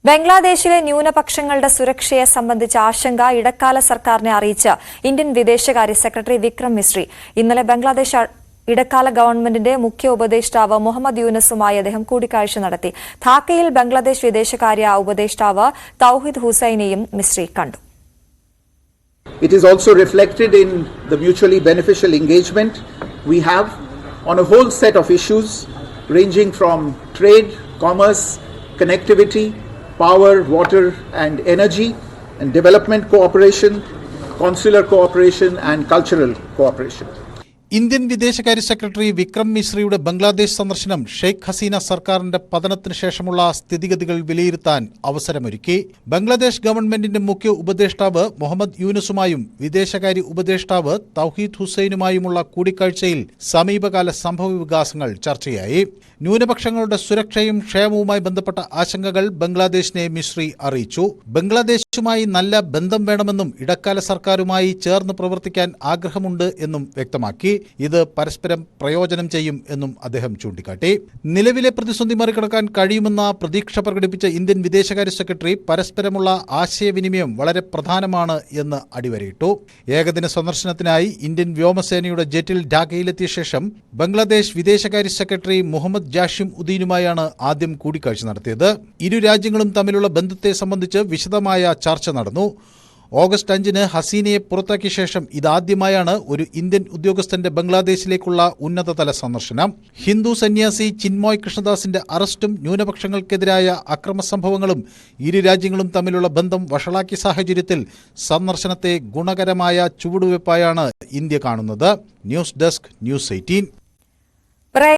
ബംഗ്ലാദേശിലെ ന്യൂനപക്ഷങ്ങളുടെ സുരക്ഷയെ സംബന്ധിച്ച ആശങ്ക ഇടക്കാല സർക്കാരിനെ അറിയിച്ച ഇന്ത്യൻ വിദേശകാര്യ സെക്രട്ടറി വിക്രം മിശ്രി ഇന്നലെ ബംഗ്ലാദേശ് ഇടക്കാല ഗവൺമെന്റിന്റെ മുഖ്യ ഉപദേഷ്ടാവ് മുഹമ്മദ് യൂനസുമായി അദ്ദേഹം കൂടിക്കാഴ്ച നടത്തി. ധാക്കയിൽ ബംഗ്ലാദേശ് വിദേശകാര്യ ഉപദേഷ്ടാവ് തൗഹീദ് ഹുസൈനെയും മിശ്രി കണ്ടു. It is also reflected in the mutually beneficial engagement we have on a whole set of issues ranging from trade, commerce, connectivity, power, water and energy, and development cooperation, consular cooperation and cultural cooperation. Indian വിദേശകാര്യ secretary Vikram മിശ്രിയുടെ Bangladesh സന്ദർശനം ഷെയ്ഖ് ഹസീന സർക്കാരിന്റെ പതനത്തിന് ശേഷമുള്ള സ്ഥിതിഗതികൾ വിലയിരുത്താൻ അവസരമൊരുക്കി. ബംഗ്ലാദേശ് ഗവൺമെന്റിന്റെ മുഖ്യ ഉപദേഷ്ടാവ് മുഹമ്മദ് യൂനസുമായും വിദേശകാര്യ ഉപദേഷ്ടാവ് തൗഹീദ് ഹുസൈനുമായുമുള്ള കൂടിക്കാഴ്ചയിൽ സമീപകാല സംഭവവികാസങ്ങൾ ചർച്ചയായി. ന്യൂനപക്ഷങ്ങളുടെ സുരക്ഷയും ക്ഷേമവുമായി ബന്ധപ്പെട്ട ആശങ്കകൾ ബംഗ്ലാദേശിനെ മിശ്രി അറിയിച്ചു. ബംഗ്ലാദേശുമായി നല്ല ബന്ധം വേണമെന്നും ഇടക്കാല സർക്കാരുമായി ചേർന്ന് പ്രവർത്തിക്കാൻ ആഗ്രഹമുണ്ട് എന്നും വ്യക്തമാക്കി. ഇത് പരസ്പരം പ്രയോജനം ചെയ്യും എന്നും അദ്ദേഹം ചൂണ്ടിക്കാട്ടി. നിലവിലെ പ്രതിസന്ധി മറികടക്കാൻ കഴിയുമെന്ന പ്രതീക്ഷ പ്രകടിപ്പിച്ച ഇന്ത്യൻ വിദേശകാര്യ സെക്രട്ടറി പരസ്പരമുള്ള ആശയവിനിമയം വളരെ പ്രധാനമാണ് എന്ന് അടിവരയിട്ടു. ഏകദിന സന്ദർശനത്തിനായി ഇന്ത്യൻ വ്യോമസേനയുടെ ജെറ്റിൽ ഢാക്കയിലെത്തിയ ശേഷം ബംഗ്ലാദേശ് വിദേശകാര്യ സെക്രട്ടറി മുഹമ്മദ് ജാഷിം ഉദ്ദീനുമായാണ് ആദ്യം കൂടിക്കാഴ്ച നടത്തിയത്. ഇരു രാജ്യങ്ങളും തമ്മിലുള്ള ബന്ധത്തെ സംബന്ധിച്ച് വിശദമായ ചർച്ച നടന്നു. ഓഗസ്റ്റ് 5-ന് ഹസീനയെ പുറത്താക്കിയ ശേഷം ഇതാദ്യമായാണ് ഒരു ഇന്ത്യൻ ഉദ്യോഗസ്ഥന്റെ ബംഗ്ലാദേശിലേക്കുള്ള ഉന്നതതല സന്ദർശനം. ഹിന്ദു സന്യാസി ചിന്മോയ് കൃഷ്ണദാസിന്റെ അറസ്റ്റും ന്യൂനപക്ഷങ്ങൾക്കെതിരായ അക്രമസംഭവങ്ങളും ഇരു രാജ്യങ്ങളും തമ്മിലുള്ള ബന്ധം വഷളാക്കിയ സാഹചര്യത്തിൽ സന്ദർശനത്തെ ഗുണകരമായ ചുവടുവയ്പായാണ് ഇന്ത്യ കാണുന്നത്. News desk, news 18.